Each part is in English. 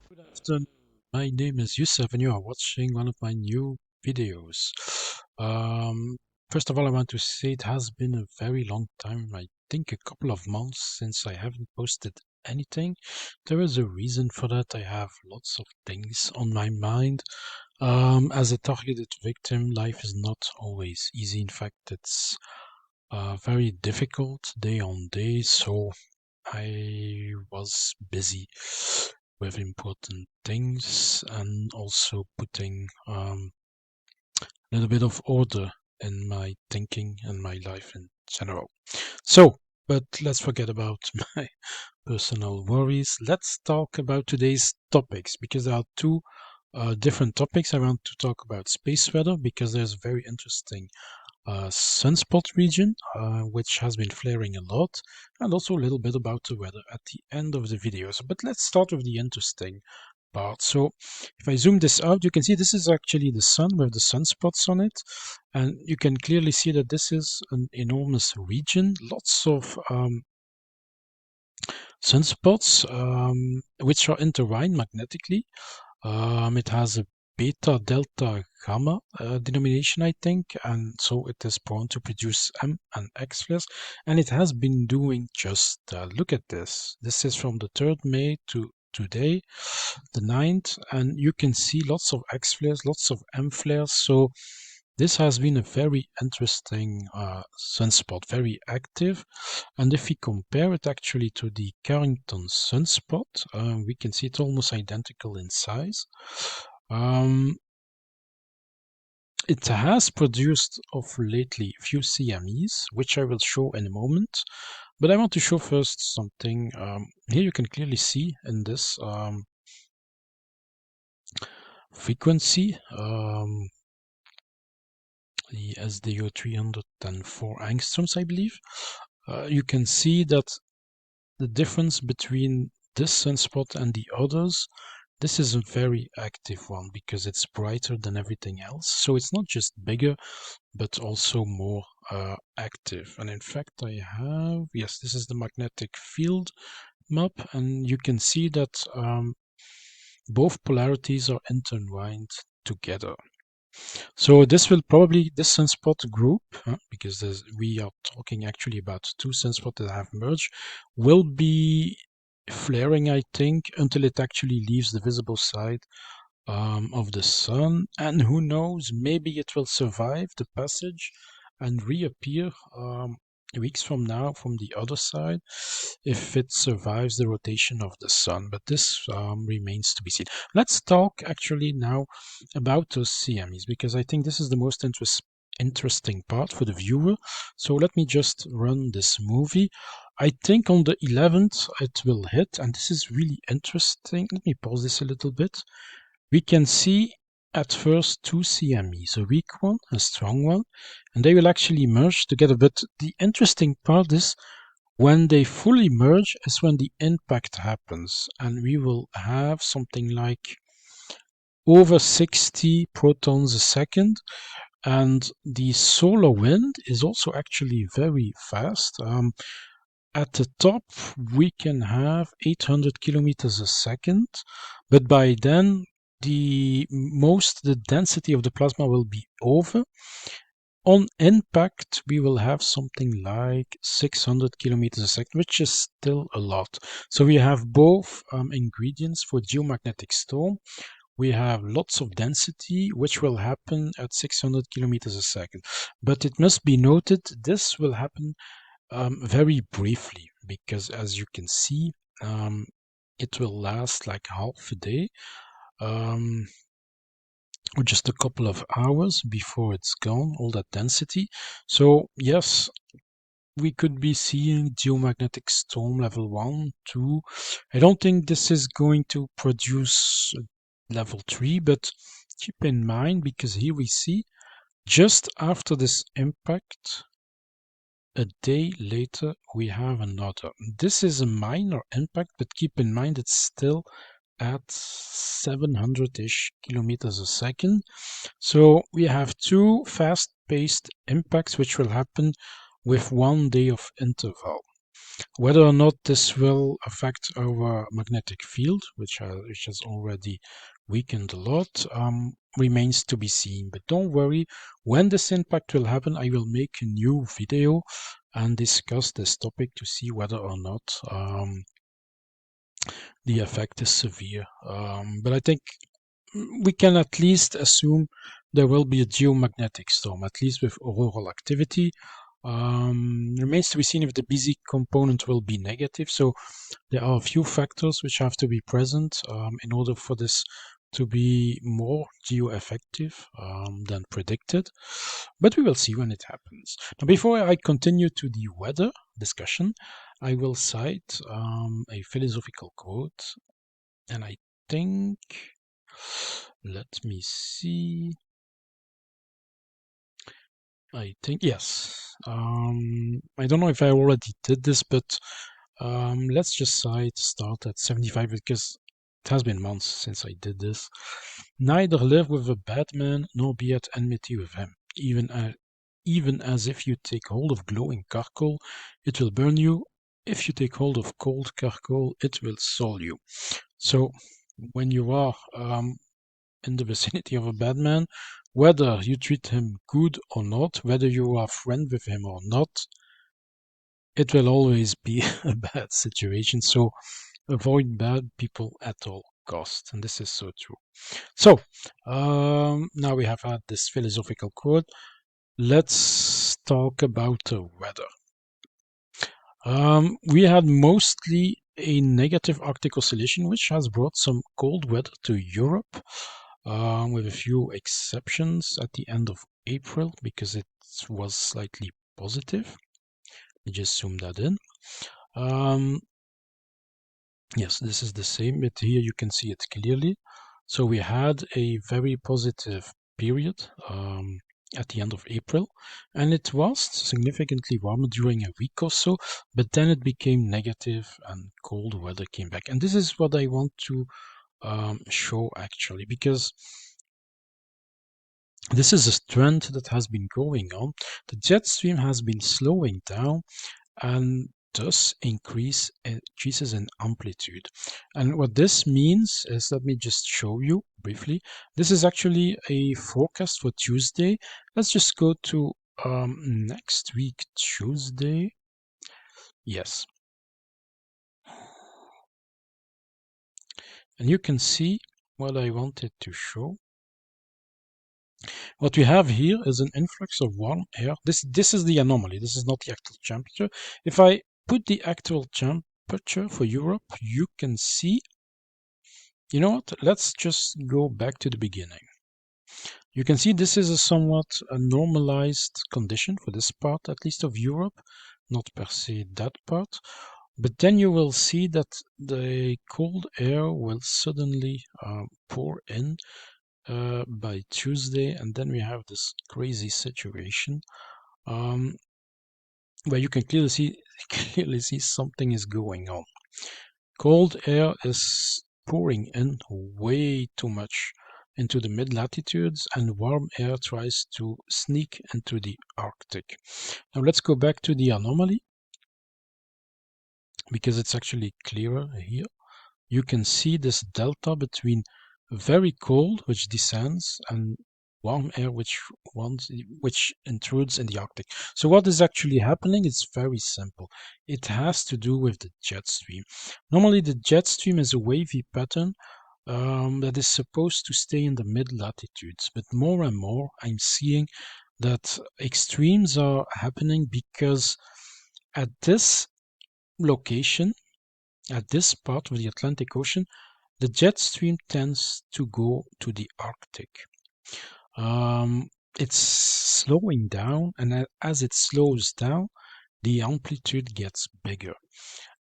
Good afternoon. My name is Yusuf, and you are watching one of my new videos. Um, First of all, I want to say it has been a very long time, I think a couple of months since I haven't posted anything. There is a reason for that. I have lots of things on my mind. As a targeted victim, life is not always easy. In fact, it's very difficult day on day, so I was busy with important things and also putting a little bit of order in my thinking and my life in general. So, but let's forget about my personal worries. Let's talk about today's topics because there are two different topics. I want to talk about space weather because there's very interesting sunspot region, which has been flaring a lot, and also a little bit about the weather at the end of the videos. But let's start with the interesting part. So if I zoom this out, you can see this is actually the sun with the sunspots on it, and you can clearly see that this is an enormous region, lots of sunspots, which are intertwined magnetically. It has a beta, delta, gamma denomination, I think, and so it is prone to produce M and X flares, and it has been doing just that. Look at this. This is from the 3rd May to today, the 9th, and you can see lots of X flares, lots of M flares. So this has been a very interesting sunspot, very active. And if we compare it actually to the Carrington sunspot, we can see it's almost identical in size. It has produced of lately few CMEs, which I will show in a moment. But I want to show first something. Here you can clearly see in this frequency, the SDO 304 angstroms, I believe. You can see that the difference between this sunspot and the others, this is a very active one because it's brighter than everything else. So it's not just bigger, but also more active. And in fact, I have, yes, this is the magnetic field map, and you can see that both polarities are intertwined together. So this will probably, this sunspot group, because we are talking actually about two sunspots that have merged, will be flaring, I think, until it actually leaves the visible side of the sun. And who knows, maybe it will survive the passage and reappear weeks from now from the other side if it survives the rotation of the sun. But this remains to be seen. Let's talk actually now about those CMEs because I think this is the most interesting part for the viewer. So let me just run this movie. I think on the 11th it will hit, and this is really interesting. Let me pause this a little bit. We can see at first two CMEs, a weak one, a strong one, and they will actually merge together. But the interesting part is when they fully merge is when the impact happens, and we will have something like over 60 protons a second. And the solar wind is also actually very fast. At the top, we can have 800 kilometers a second, but by then, the density of the plasma will be over. On impact, we will have something like 600 kilometers a second, which is still a lot. So we have both ingredients for geomagnetic storm. We have lots of density, which will happen at 600 kilometers a second. But it must be noted, this will happen very briefly, because as you can see, it will last like half a day, or just a couple of hours before it's gone, all that density. So yes, we could be seeing geomagnetic storm level 1, 2. I don't think this is going to produce level 3, but keep in mind, because here we see just after this impact, a day later, we have another. This is a minor impact, but keep in mind it's still at 700-ish kilometers a second. So we have two fast-paced impacts which will happen with 1 day of interval. Whether or not this will affect our magnetic field, which has already weakened a lot, remains to be seen. But don't worry, when this impact will happen, I will make a new video and discuss this topic to see whether or not the effect is severe. But I think we can at least assume there will be a geomagnetic storm, at least with auroral activity. Remains to be seen if the BZ component will be negative. So there are a few factors which have to be present in order for this to be more geo-effective than predicted. But we will see when it happens. Now, before I continue to the weather discussion, I will cite a philosophical quote, and I think, let me see. I think, yes. I don't know if I already did this, but let's just start at 75 because it has been months since I did this. Neither live with a bad man nor be at enmity with him. Even as if you take hold of glowing charcoal, it will burn you. If you take hold of cold charcoal, it will soil you. So when you are in the vicinity of a bad man, whether you treat him good or not, whether you are friend with him or not, it will always be a bad situation. So avoid bad people at all costs, and this is so true. So now we have had this philosophical quote. Let's talk about the weather. We had mostly a negative Arctic oscillation, which has brought some cold weather to Europe, with a few exceptions at the end of April because it was slightly positive. Let me just zoom that in. Yes, this is the same, but here you can see it clearly. So we had a very positive period at the end of April, and it was significantly warmer during a week or so, but then it became negative and cold weather came back. And this is what I want to show actually, because this is a trend that has been going on. The jet stream has been slowing down and thus increases in amplitude. And what this means is, let me just show you briefly. This is actually a forecast for Tuesday. Let's just go to next week, Tuesday. Yes. And you can see what I wanted to show. What we have here is an influx of warm air. This is the anomaly. This is not the actual temperature. If I put the actual temperature for Europe, you can see, you know what? Let's just go back to the beginning. You can see this is a somewhat normalized condition for this part, at least of Europe, not per se that part. But then you will see that the cold air will suddenly pour in by Tuesday, and then we have this crazy situation where you can clearly see something is going on. Cold air is pouring in way too much into the mid-latitudes, and warm air tries to sneak into the Arctic. Now let's go back to the anomaly, because it's actually clearer here. You can see this delta between very cold, which descends, and warm air, which intrudes in the Arctic. So what is actually happening is very simple. It has to do with the jet stream. Normally the jet stream is a wavy pattern that is supposed to stay in the mid-latitudes, but more and more I'm seeing that extremes are happening because at this location, at this part of the Atlantic Ocean, the jet stream tends to go to the Arctic. It's slowing down, and as it slows down, the amplitude gets bigger.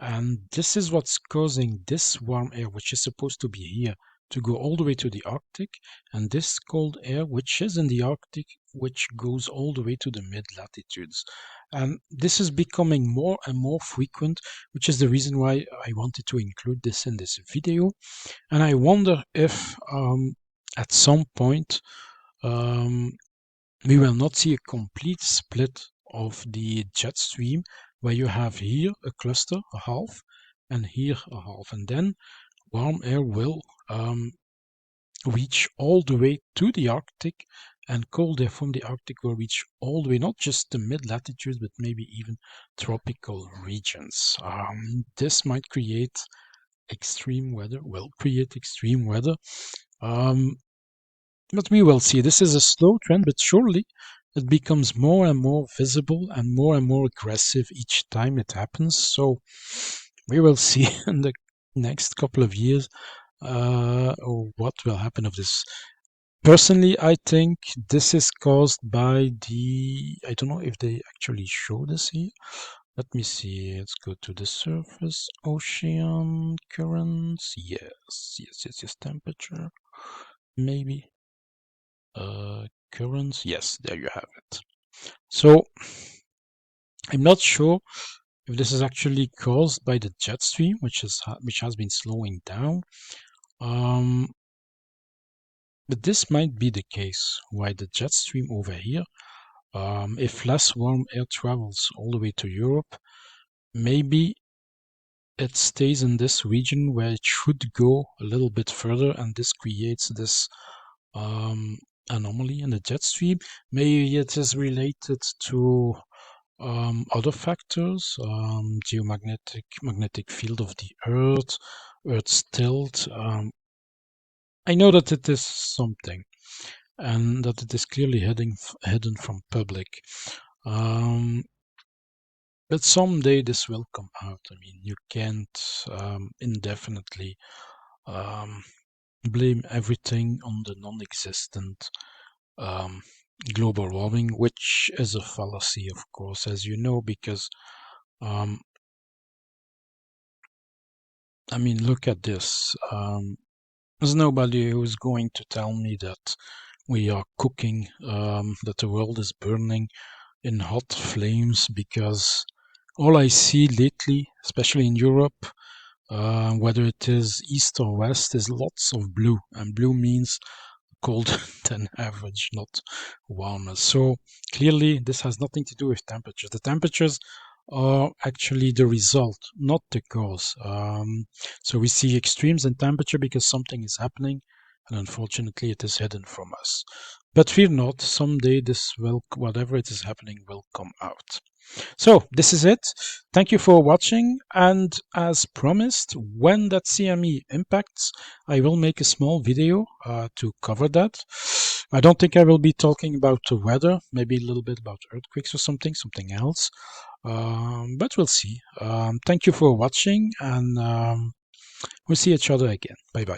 And this is what's causing this warm air, which is supposed to be here, to go all the way to the Arctic, and this cold air, which is in the Arctic, which goes all the way to the mid-latitudes. And this is becoming more and more frequent, which is the reason why I wanted to include this in this video. And I wonder if at some point we will not see a complete split of the jet stream where you have here a cluster, a half, and here a half, and then warm air will reach all the way to the Arctic, and cold air from the Arctic will reach all the way, not just the mid-latitudes, but maybe even tropical regions. This might create extreme weather, will create extreme weather. But we will see. This is a slow trend, but surely it becomes more and more visible and more aggressive each time it happens. So we will see in the next couple of years what will happen of this. Personally, I think this is caused by I don't know if they actually show this here. Let me see. Let's go to the surface, ocean currents. Yes. Temperature, maybe. Currents. Yes, there you have it. So I'm not sure if this is actually caused by the jet stream, which has been slowing down. But this might be the case. Why the jet stream over here? If less warm air travels all the way to Europe, maybe it stays in this region where it should go a little bit further, and this creates this anomaly in the jet stream. Maybe it is related to other factors, magnetic field of the Earth's tilt. I know that it is something, and that it is clearly hidden from public. But someday this will come out. I mean, you can't indefinitely blame everything on the non-existent global warming, which is a fallacy, of course, as you know, because I mean, look at this. There's nobody who's going to tell me that we are cooking, that the world is burning in hot flames, because all I see lately, especially in Europe, whether it is east or west, is lots of blue, and blue means colder than average, not warmer. So clearly this has nothing to do with temperatures. The temperatures are actually the result, not the cause. So we see extremes in temperature because something is happening, and unfortunately it is hidden from us. But fear not, someday whatever it is happening will come out. So this is it. Thank you for watching, and as promised, when that CME impacts, I will make a small video to cover that. I don't think I will be talking about the weather, maybe a little bit about earthquakes or something else, but we'll see. Thank you for watching, and we'll see each other again. Bye bye.